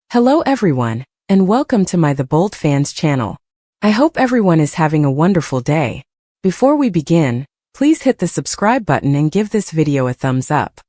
Hello everyone, and welcome to my The Bold Fans channel. I hope everyone is having a wonderful day. Before we begin, please hit the subscribe button and give this video a thumbs up.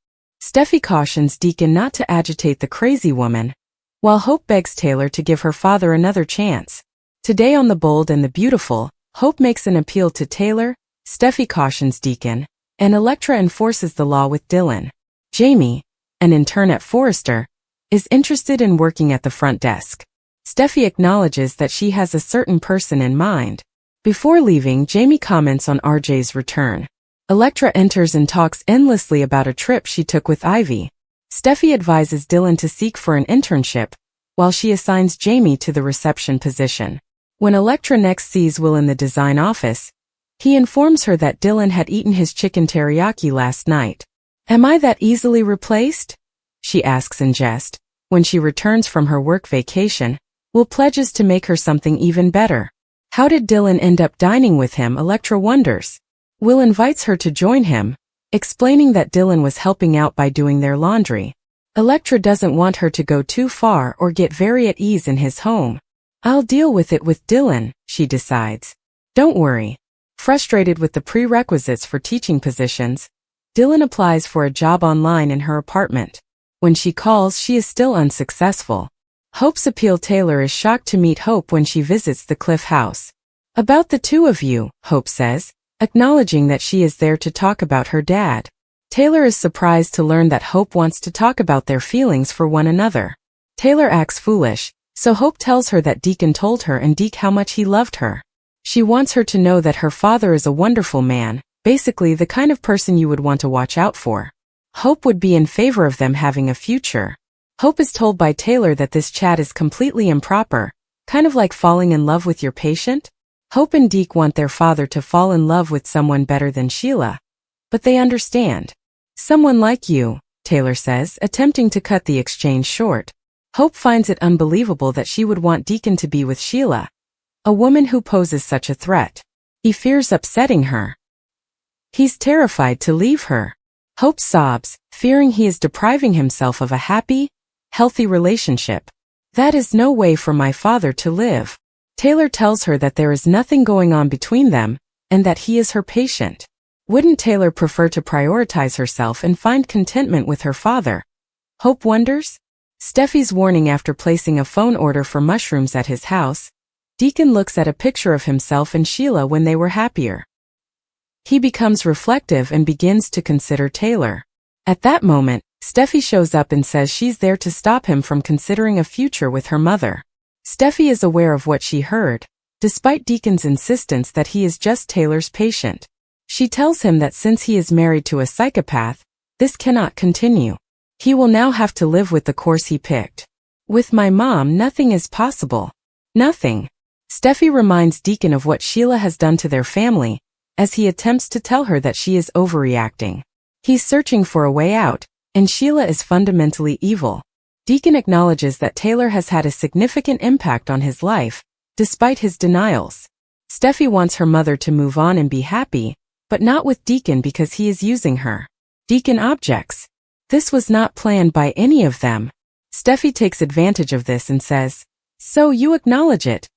Steffy cautions Deacon not to agitate the crazy woman, while Hope begs Taylor to give her father another chance. Today on The Bold and the Beautiful, Hope makes an appeal to Taylor, Steffy cautions Deacon, and Elektra enforces the law with Dylan. Jamie, an intern at Forrester, is interested in working at the front desk. Steffy acknowledges that she has a certain person in mind. Before leaving, Jamie comments on RJ's return. Elektra enters and talks endlessly about a trip she took with Ivy. Steffy advises Dylan to seek for an internship, while she assigns Jamie to the reception position. When Elektra next sees Will in the design office, he informs her that Dylan had eaten his chicken teriyaki last night. "Am I that easily replaced?" she asks in jest. When she returns from her work vacation, Will pledges to make her something even better. How did Dylan end up dining with him, Elektra wonders. Will invites her to join him, explaining that Dylan was helping out by doing their laundry. Elektra doesn't want her to go too far or get very at ease in his home. "I'll deal with it with Dylan," she decides. Don't worry. Frustrated with the prerequisites for teaching positions, Dylan applies for a job online in her apartment. When she calls, she is still unsuccessful. Hope's appeal. Taylor is shocked to meet Hope when she visits the Cliff house. "About the two of you," Hope says, acknowledging that she is there to talk about her dad. Taylor is surprised to learn that Hope wants to talk about their feelings for one another. Taylor acts foolish, so Hope tells her that Deacon told her and Deke how much he loved her. She wants her to know that her father is a wonderful man, basically the kind of person you would want to watch out for. Hope would be in favor of them having a future. Hope is told by Taylor that this chat is completely improper, kind of like falling in love with your patient. Hope and Deke want their father to fall in love with someone better than Sheila, but they understand. "Someone like you," Taylor says, attempting to cut the exchange short. Hope finds it unbelievable that she would want Deacon to be with Sheila, a woman who poses such a threat. He fears upsetting her. He's terrified to leave her. Hope sobs, fearing he is depriving himself of a happy, healthy relationship. "That is no way for my father to live." Taylor tells her that there is nothing going on between them, and that he is her patient. Wouldn't Taylor prefer to prioritize herself and find contentment with her father? Hope wonders. Steffy's warning. After placing a phone order for mushrooms at his house, Deacon looks at a picture of himself and Sheila when they were happier. He becomes reflective and begins to consider Taylor. At that moment, Steffy shows up and says she's there to stop him from considering a future with her mother. Steffy is aware of what she heard, despite Deacon's insistence that he is just Taylor's patient. She tells him that since he is married to a psychopath, this cannot continue. He will now have to live with the course he picked. "With my mom, nothing is possible." Nothing. Steffy reminds Deacon of what Sheila has done to their family, as he attempts to tell her that she is overreacting. He's searching for a way out, and Sheila is fundamentally evil. Deacon acknowledges that Taylor has had a significant impact on his life, despite his denials. Steffy wants her mother to move on and be happy, but not with Deacon because he is using her. Deacon objects. This was not planned by any of them. Steffy takes advantage of this and says, "So you acknowledge it."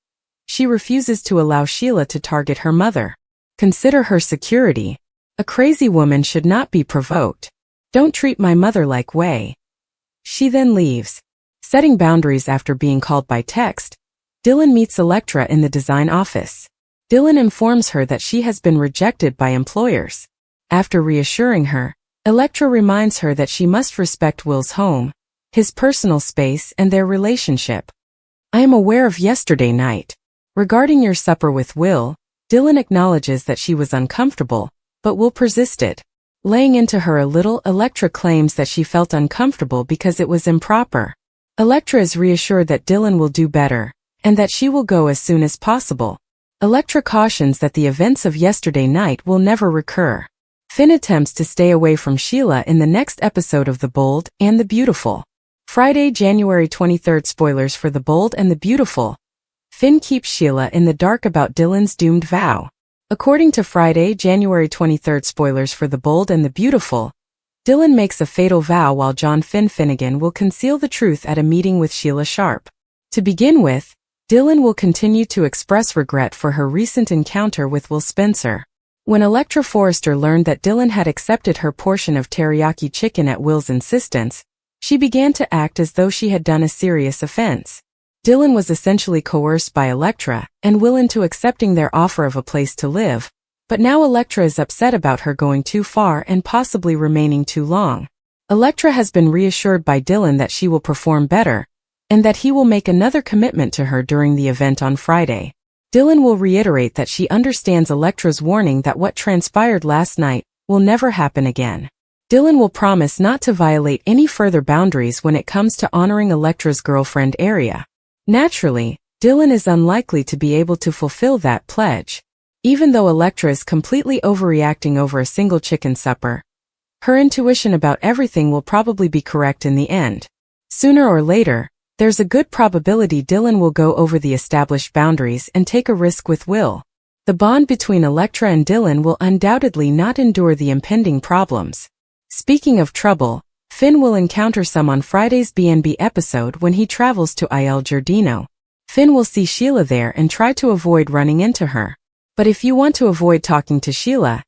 She refuses to allow Sheila to target her mother. "Consider her security. A crazy woman should not be provoked. Don't treat my mother like way." She then leaves. Setting boundaries. After being called by text, Dylan meets Elektra in the design office. Dylan informs her that she has been rejected by employers. After reassuring her, Elektra reminds her that she must respect Will's home, his personal space, and their relationship. "I am aware of yesterday night. Regarding your supper with Will," Dylan acknowledges that she was uncomfortable, but Will persisted. Laying into her a little, Elektra claims that she felt uncomfortable because it was improper. Elektra is reassured that Dylan will do better, and that she will go as soon as possible. Elektra cautions that the events of yesterday night will never recur. Finn attempts to stay away from Sheila in the next episode of The Bold and the Beautiful. Friday, January 23rd. Spoilers for The Bold and the Beautiful. Finn keeps Sheila in the dark about Dylan's doomed vow. According to Friday, January 23rd. Spoilers for The Bold and the Beautiful. Dylan makes a fatal vow while John Finnegan will conceal the truth at a meeting with Sheila Sharp. To begin with, Dylan will continue to express regret for her recent encounter with Will Spencer. When Electra Forrester learned that Dylan had accepted her portion of teriyaki chicken at Will's insistence, she began to act as though she had done a serious offense. Dylan was essentially coerced by Electra and Will into accepting their offer of a place to live, but now Electra is upset about her going too far and possibly remaining too long. Electra has been reassured by Dylan that she will perform better, and that he will make another commitment to her during the event on Friday. Dylan will reiterate that she understands Electra's warning that what transpired last night will never happen again. Dylan will promise not to violate any further boundaries when it comes to honoring Electra's girlfriend area. Naturally, Dylan is unlikely to be able to fulfill that pledge. Even though Electra is completely overreacting over a single chicken supper, her intuition about everything will probably be correct in the end. Sooner or later, there's a good probability Dylan will go over the established boundaries and take a risk with Will. The bond between Electra and Dylan will undoubtedly not endure the impending problems. Speaking of trouble, Finn will encounter some on Friday's B&B episode when he travels to Il Giardino. Finn will see Sheila there and try to avoid running into her. But if you want to avoid talking to Sheila,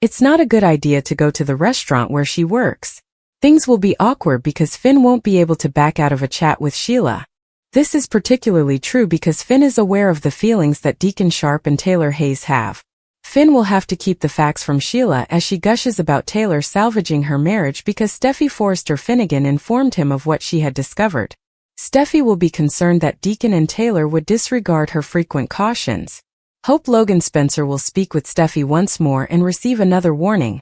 it's not a good idea to go to the restaurant where she works. Things will be awkward because Finn won't be able to back out of a chat with Sheila. This is particularly true because Finn is aware of the feelings that Deacon Sharp and Taylor Hayes have. Finn will have to keep the facts from Sheila as she gushes about Taylor salvaging her marriage because Steffy Forrester Finnegan informed him of what she had discovered. Steffy will be concerned that Deacon and Taylor would disregard her frequent cautions. Hope Logan Spencer will speak with Steffy once more and receive another warning.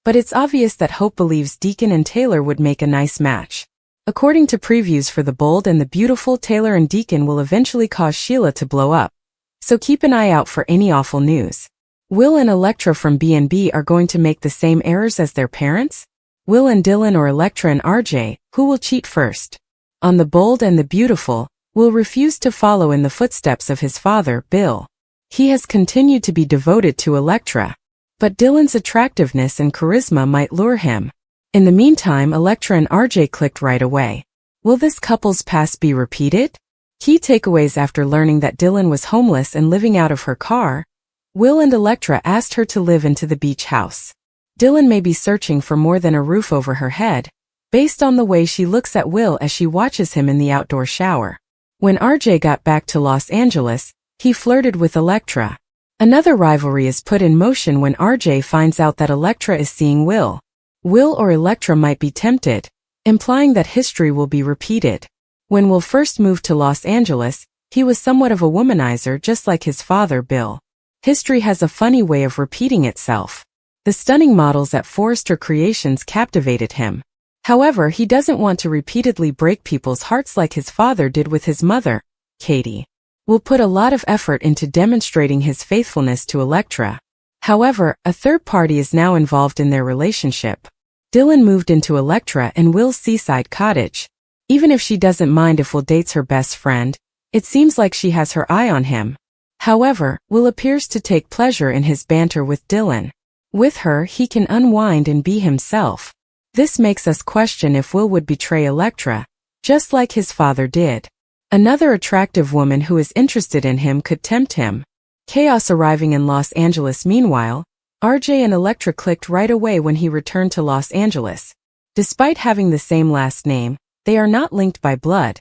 But it's obvious that Hope believes Deacon and Taylor would make a nice match. According to previews for The Bold and the Beautiful, Taylor and Deacon will eventually cause Sheila to blow up. So keep an eye out for any awful news. Will and Electra from B&B are going to make the same errors as their parents? Will and Dylan or Electra and RJ, who will cheat first? On The Bold and the Beautiful, Will refuse to follow in the footsteps of his father, Bill. He has continued to be devoted to Electra, but Dylan's attractiveness and charisma might lure him. In the meantime, Electra and RJ clicked right away. Will this couple's past be repeated? Key takeaways after learning that Dylan was homeless and living out of her car, Will and Electra asked her to live into the beach house. Dylan may be searching for more than a roof over her head, based on the way she looks at Will as she watches him in the outdoor shower. When RJ got back to Los Angeles, he flirted with Electra. Another rivalry is put in motion when RJ finds out that Electra is seeing Will. Will or Electra might be tempted, implying that history will be repeated. When Will first moved to Los Angeles, he was somewhat of a womanizer just like his father, Bill. History has a funny way of repeating itself. The stunning models at Forrester Creations captivated him. However, he doesn't want to repeatedly break people's hearts like his father did with his mother, Katie. Will put a lot of effort into demonstrating his faithfulness to Electra. However, a third party is now involved in their relationship. Dylan moved into Electra and Will's seaside cottage. Even if she doesn't mind if Will dates her best friend, it seems like she has her eye on him. However, Will appears to take pleasure in his banter with Dylan. With her, he can unwind and be himself. This makes us question if Will would betray Electra, just like his father did. Another attractive woman who is interested in him could tempt him. Chaos arriving in Los Angeles. Meanwhile, RJ and Electra clicked right away when he returned to Los Angeles. Despite having the same last name, they are not linked by blood.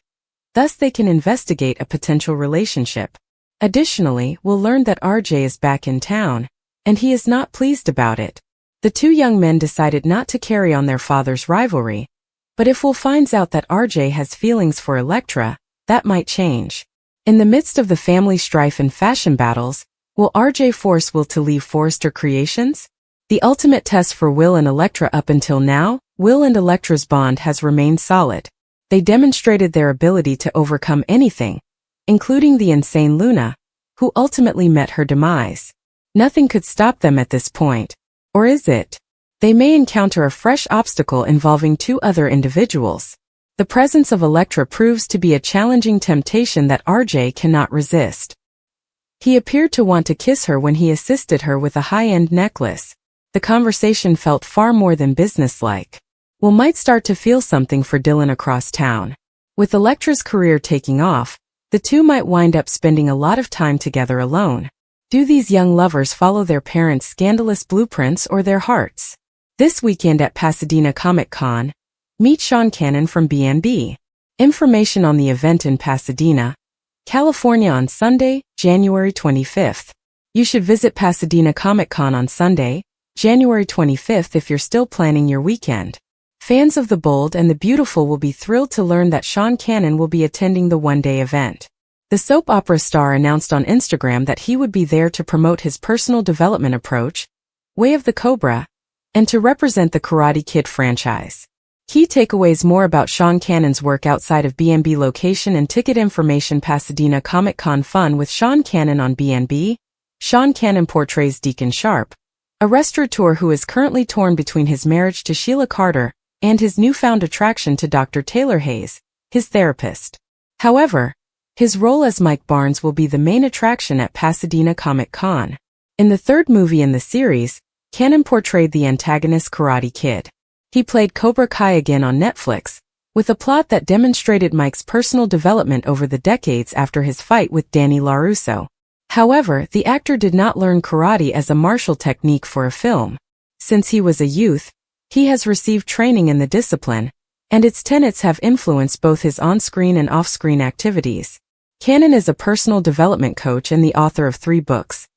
Thus they can investigate a potential relationship. Additionally, we'll learn that RJ is back in town, and he is not pleased about it. The two young men decided not to carry on their father's rivalry, but if Will finds out that RJ has feelings for Electra, that might change. In the midst of the family strife and fashion battles, will RJ force Will to leave Forrester Creations? The ultimate test for Will and Electra. Up until now, Will and Electra's bond has remained solid. They demonstrated their ability to overcome anything, including the insane Luna, who ultimately met her demise. Nothing could stop them at this point. Or is it? They may encounter a fresh obstacle involving two other individuals. The presence of Electra proves to be a challenging temptation that RJ cannot resist. He appeared to want to kiss her when he assisted her with a high-end necklace. The conversation felt far more than businesslike. Will might start to feel something for Dylan across town. With Elektra's career taking off, the two might wind up spending a lot of time together alone. Do these young lovers follow their parents' scandalous blueprints or their hearts? This weekend at Pasadena Comic-Con, meet Sean Kanan from BNB. Information on the event in Pasadena, California on Sunday, January 25th. You should visit Pasadena Comic-Con on Sunday, January 25th if you're still planning your weekend. Fans of the bold and the beautiful will be thrilled to learn that Sean Kanan will be attending the one-day event. The soap opera star announced on Instagram that he would be there to promote his personal development approach, Way of the Cobra, and to represent the Karate Kid franchise. Key takeaways: more about Sean Kanan's work outside of BNB. Location and ticket information. Pasadena Comic-Con fun with Sean Kanan on BNB. Sean Kanan portrays Deacon Sharp, a restaurateur who is currently torn between his marriage to Sheila Carter and his newfound attraction to Dr. Taylor Hayes, his therapist. However, his role as Mike Barnes will be the main attraction at Pasadena Comic-Con. In the third movie in the series, Kanan portrayed the antagonist Karate Kid. He played Cobra Kai again on Netflix, with a plot that demonstrated Mike's personal development over the decades after his fight with Danny LaRusso. However, the actor did not learn karate as a martial technique for a film. Since he was a youth, he has received training in the discipline, and its tenets have influenced both his on-screen and off-screen activities. Kanan is a personal development coach and the author of 3 books: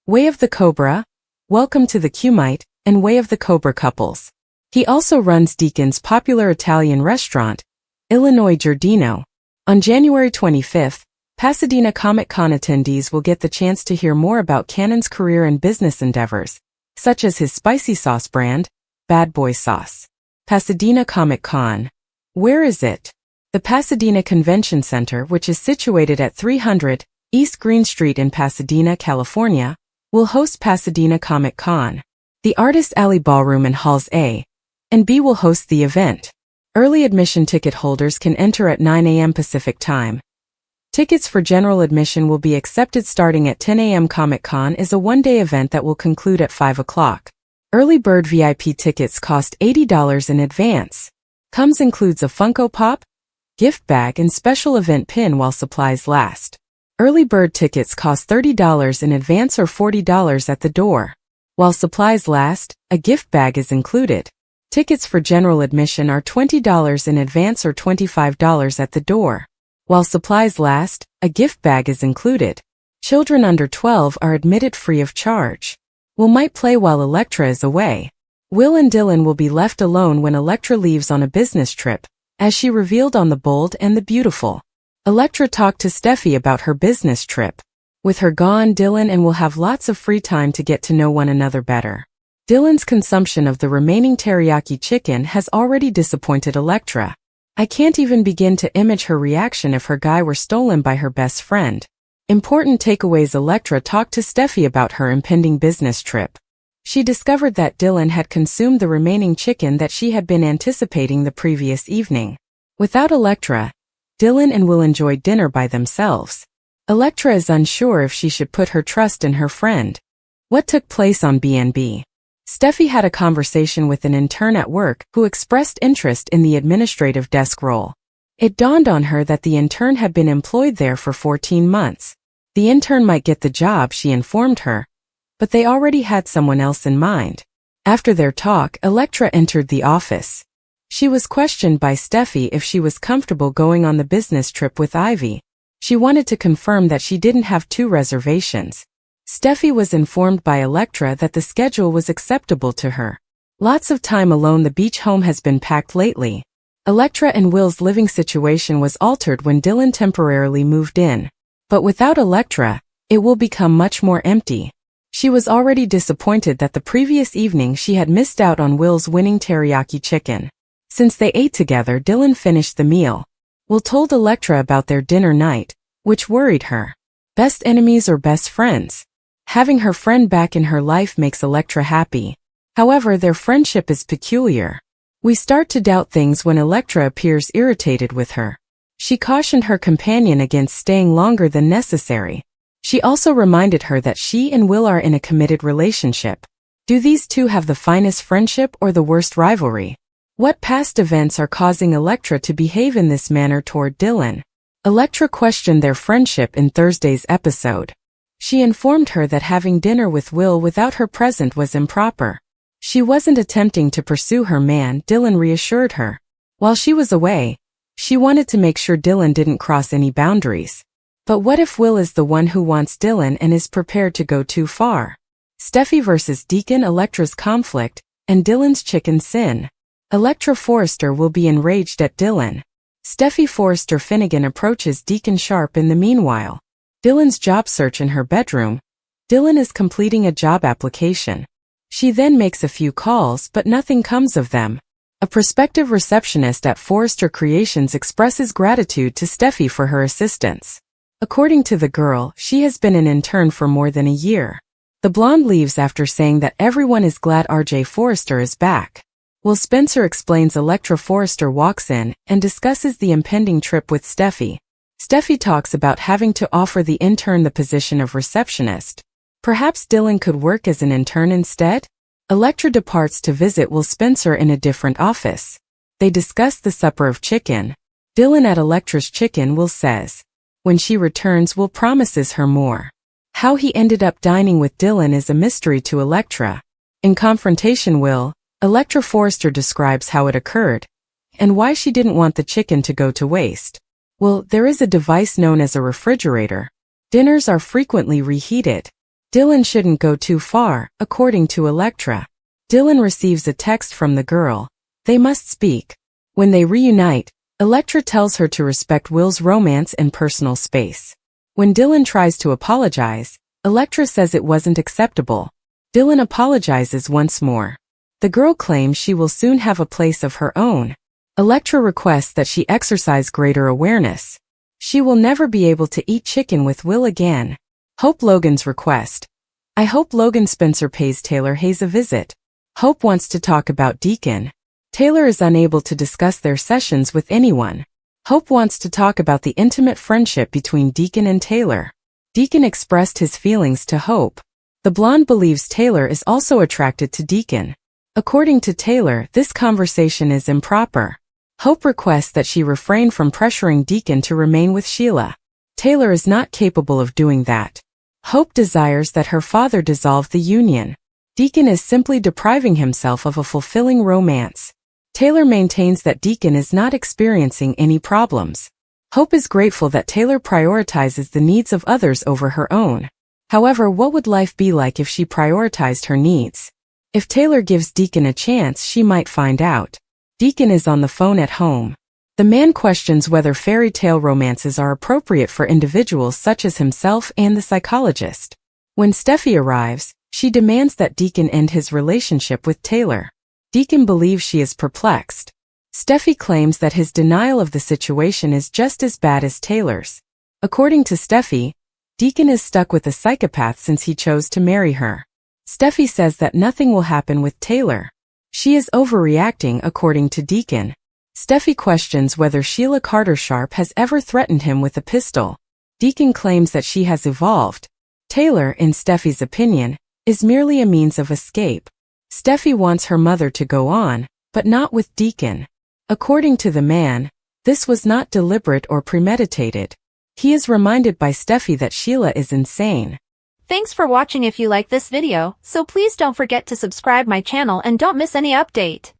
Way of the Cobra, Welcome to the Cumite, and Way of the Cobra Couples. He also runs Deacon's popular Italian restaurant, Illinois Giardino. On January 25th, Pasadena Comic-Con attendees will get the chance to hear more about Kanan's career and business endeavors, such as his spicy sauce brand, Bad Boy Sauce. Pasadena Comic-Con. Where is it? The Pasadena Convention Center, which is situated at 300 East Green Street in Pasadena, California, will host Pasadena Comic-Con. The Artist Alley Ballroom and Halls A and B will host the event. Early admission ticket holders can enter at 9 a.m. Pacific Time. Tickets for general admission will be accepted starting at 10 a.m. Comic-Con is a one-day event that will conclude at 5 o'clock. Early bird VIP tickets cost $80 in advance. Comes includes a Funko Pop, gift bag and special event pin while supplies last. Early bird tickets cost $30 in advance or $40 at the door. While supplies last, a gift bag is included. Tickets for general admission are $20 in advance or $25 at the door. While supplies last, a gift bag is included. Children under 12 are admitted free of charge. Will might play while Elektra is away. Will and Dylan will be left alone when Elektra leaves on a business trip, as she revealed on The Bold and the Beautiful. Elektra talked to Steffy about her business trip. With her gone, Dylan and Will have lots of free time to get to know one another better. Dylan's consumption of the remaining teriyaki chicken has already disappointed Elektra. I can't even begin to image her reaction if her guy were stolen by her best friend. Important takeaways: Elektra talked to Steffy about her impending business trip. She discovered that Dylan had consumed the remaining chicken that she had been anticipating the previous evening. Without Elektra, Dylan and Will enjoyed dinner by themselves. Elektra is unsure if she should put her trust in her friend. What took place on BNB? Steffy had a conversation with an intern at work who expressed interest in the administrative desk role. It dawned on her that the intern had been employed there for 14 months. The intern might get the job, she informed her, but they already had someone else in mind. After their talk, Elektra entered the office. She was questioned by Steffy if she was comfortable going on the business trip with Ivy. She wanted to confirm that she didn't have 2 reservations. Steffy was informed by Elektra that the schedule was acceptable to her. Lots of time alone. The beach home has been packed lately. Elektra and Will's living situation was altered when Dylan temporarily moved in. But without Elektra, it will become much more empty. She was already disappointed that the previous evening she had missed out on Will's winning teriyaki chicken. Since they ate together, Dylan finished the meal. Will told Elektra about their dinner night, which worried her. Best enemies or best friends? Having her friend back in her life makes Elektra happy. However, their friendship is peculiar. We start to doubt things when Elektra appears irritated with her. She cautioned her companion against staying longer than necessary. She also reminded her that she and Will are in a committed relationship. Do these two have the finest friendship or the worst rivalry? What past events are causing Elektra to behave in this manner toward Dylan? Elektra questioned their friendship in Thursday's episode. She informed her that having dinner with Will without her present was improper. She wasn't attempting to pursue her man, Dylan reassured her. While she was away, she wanted to make sure Dylan didn't cross any boundaries. But what if Will is the one who wants Dylan and is prepared to go too far? Steffy versus Deacon, Elektra's conflict, and Dylan's chicken sin. Elektra Forrester will be enraged at Dylan. Steffy Forrester Finnegan approaches Deacon Sharp in the meanwhile. Dylan's job search in her bedroom. Dylan is completing a job application. She then makes a few calls but nothing comes of them. A prospective receptionist at Forrester Creations expresses gratitude to Steffy for her assistance. According to the girl, she has been an intern for more than a year. The blonde leaves after saying that everyone is glad RJ Forrester is back. Will Spencer explains Elektra Forrester walks in and discusses the impending trip with Steffy. Steffy talks about having to offer the intern the position of receptionist. Perhaps Dylan could work as an intern instead? Elektra departs to visit Will Spencer in a different office. They discuss the supper of chicken. Dylan at Elektra's chicken, Will says. When she returns, Will promises her more. How he ended up dining with Dylan is a mystery to Elektra. In Confrontation, Elektra Forrester describes how it occurred and why she didn't want the chicken to go to waste. Well, there is a device known as a refrigerator. Dinners are frequently reheated. Dylan shouldn't go too far, according to Elektra. Dylan receives a text from the girl. They must speak. When they reunite, Elektra tells her to respect Will's romance and personal space. When Dylan tries to apologize, Elektra says it wasn't acceptable. Dylan apologizes once more. The girl claims she will soon have a place of her own. Elektra requests that she exercise greater awareness. She will never be able to eat chicken with Will again. Hope Logan's request. I hope Logan Spencer pays Taylor Hayes a visit. Hope wants to talk about Deacon. Taylor is unable to discuss their sessions with anyone. Hope wants to talk about the intimate friendship between Deacon and Taylor. Deacon expressed his feelings to Hope. The blonde believes Taylor is also attracted to Deacon. According to Taylor, this conversation is improper. Hope requests that she refrain from pressuring Deacon to remain with Sheila. Taylor is not capable of doing that. Hope desires that her father dissolve the union. Deacon is simply depriving himself of a fulfilling romance. Taylor maintains that Deacon is not experiencing any problems. Hope is grateful that Taylor prioritizes the needs of others over her own. However, what would life be like if she prioritized her needs? If Taylor gives Deacon a chance, she might find out. Deacon is on the phone at home. The man questions whether fairy tale romances are appropriate for individuals such as himself and the psychologist. When Steffy arrives, she demands that Deacon end his relationship with Taylor. Deacon believes she is perplexed. Steffy claims that his denial of the situation is just as bad as Taylor's. According to Steffy, Deacon is stuck with a psychopath since he chose to marry her. Steffy says that nothing will happen with Taylor. She is overreacting, according to Deacon. Steffy questions whether Sheila Carter Sharp has ever threatened him with a pistol. Deacon claims that she has evolved. Taylor, in Steffy's opinion, is merely a means of escape. Steffy wants her mother to go on, but not with Deacon. According to the man, this was not deliberate or premeditated. He is reminded by Steffy that Sheila is insane. Thanks for watching. If you like this video, so please don't forget to subscribe my channel and don't miss any update.